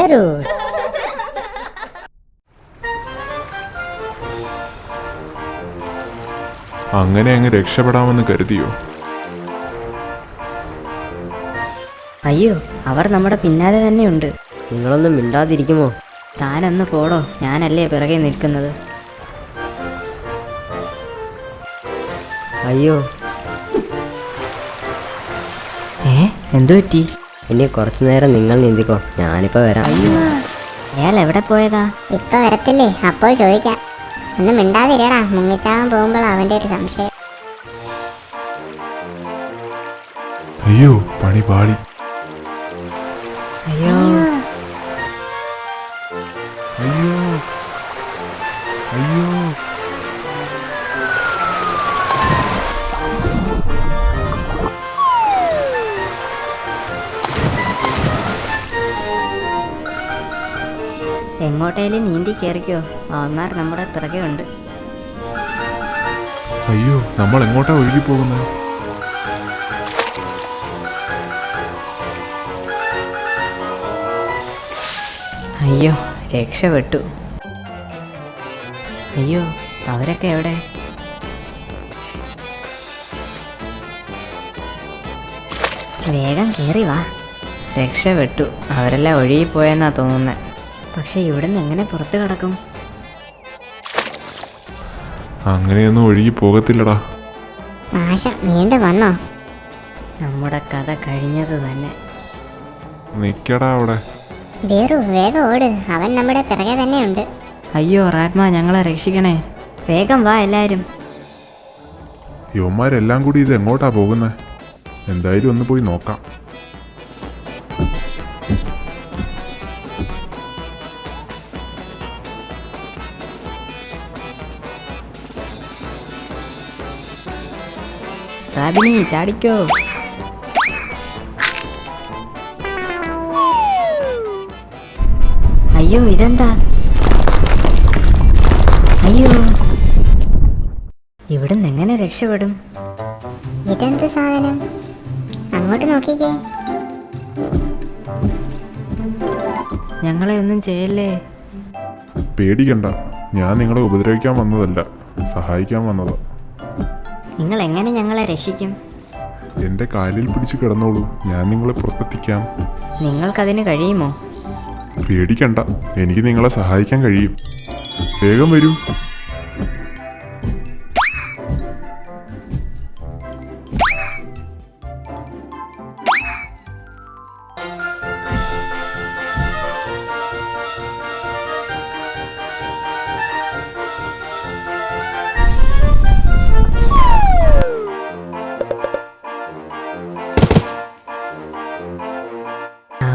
ബിയറു. അങ്ങനെ അങ്ങ് രക്ഷപ്പെടാമെന്ന് കരുതിയോ? അയ്യോ, അവർ നമ്മുടെ പിന്നാലെ തന്നെയുണ്ട്. നിങ്ങളൊന്നും മിണ്ടാതിരിക്കുമോ? താനൊന്ന് പോടോ, ഞാനല്ലേ പിറകെ നിൽക്കുന്നത്. അയ്യോ, എന്തു പറ്റി? ഇനി കുറച്ചു നേരം നിങ്ങൾ നീന്തിക്കോ, ഞാനിപ്പോ വരാം. അയ്യോ, അയാൾ എവിടെ പോയതാ? ഇപ്പൊ വരത്തില്ലേ, അപ്പോൾ ചോദിക്കാം. ഒന്നും മിണ്ടാതിരടാ, മുങ്ങിച്ചാകാൻ പോകുമ്പോൾ അവന്റെ ഒരു സംശയം. അയ്യോ, പണി പാടി. അയ്യോ അയ്യോ അയ്യോ എങ്ങോട്ടേലും നീന്തി കയറിക്കോ, അവന്മാർ നമ്മുടെ പിറകെ ഉണ്ട്. അയ്യോ, നമ്മൾ എങ്ങോട്ടാ ഒഴുകി പോകുന്നത്? അയ്യോ, രക്ഷപ്പെട്ടു. അയ്യോ, അവരൊക്കെ എവിടെ? വേഗം കേറി വാ. രക്ഷപ്പെട്ടു, അവരെല്ലാം ഒഴുകിപ്പോയെന്നാ തോന്നുന്നത്. പക്ഷെ ഇവിടുന്ന് എങ്ങനെ പുറത്ത് കിടക്കും? അങ്ങനെയൊന്നും ഒഴുകി പോകത്തില്ലടാ. നാശം വീണ്ടും വന്നോ? നമ്മുടെ കഥ കഴിഞ്ഞത് തന്നെ. നിക്കടാ അവിടെ. ബീറു, വേഗം ഓട്, അവൻ നമ്മുടെ പിറകെ തന്നെയുണ്ട്. അയ്യോ റാറ്റ്മാ, ഞങ്ങളെ രക്ഷിക്കണേ. വേഗം വാ എല്ലാവരും. യുവന്മാരെല്ലാം കൂടി ഇത് എങ്ങോട്ടാ പോകുന്നത്? എന്തായാലും ഒന്ന് പോയി നോക്കാം. റാബിനി, ചാടിക്കോ. അയ്യോ, ഇതെന്താ? അയ്യോ, ഇവിടുന്ന് എങ്ങനെ രക്ഷപ്പെടും? ഇതെന്ത് സാധനം? അങ്ങോട്ട് നോക്കിക്കേ. ഞങ്ങളെ ഒന്നും ചെയ്യല്ലേ. പേടിക്കണ്ട, ഞാൻ നിങ്ങളെ ഉപദ്രവിക്കാൻ വന്നതല്ല, സഹായിക്കാൻ വന്നതാ. നിങ്ങൾ എങ്ങനെ ഞങ്ങളെ രക്ഷിക്കും? എൻ്റെ കാലിൽ പിടിച്ച് കിടന്നോളൂ, ഞാൻ നിങ്ങളെ പുറത്തെത്തിക്കാം. നിങ്ങൾക്കതിന് കഴിയുമോ? പേടിക്കണ്ട, എനിക്ക് നിങ്ങളെ സഹായിക്കാൻ കഴിയും. വേഗം വരൂ.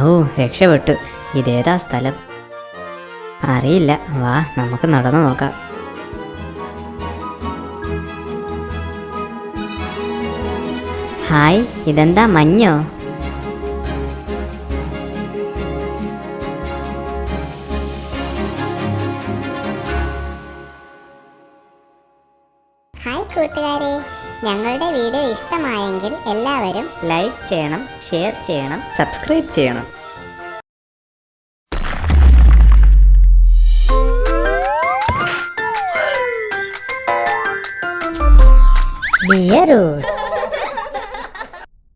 ഓ, രക്ഷപ്പെട്ടു. ഇതേതാ സ്ഥലം? അറിയില്ല, വാ നമുക്ക് നടന്നു നോക്കാം. ഹായ്, ഇതെന്താ മഞ്ഞോ? ഹായ് കൂട്ടുകാരെ, ഞങ്ങളുടെ വീഡിയോ ഇഷ്ടമായെങ്കിൽ എല്ലാവരും ലൈക്ക് ചെയ്യണം, ഷെയർ ചെയ്യണം, സബ്സ്ക്രൈബ് ചെയ്യണം. ബിയറു.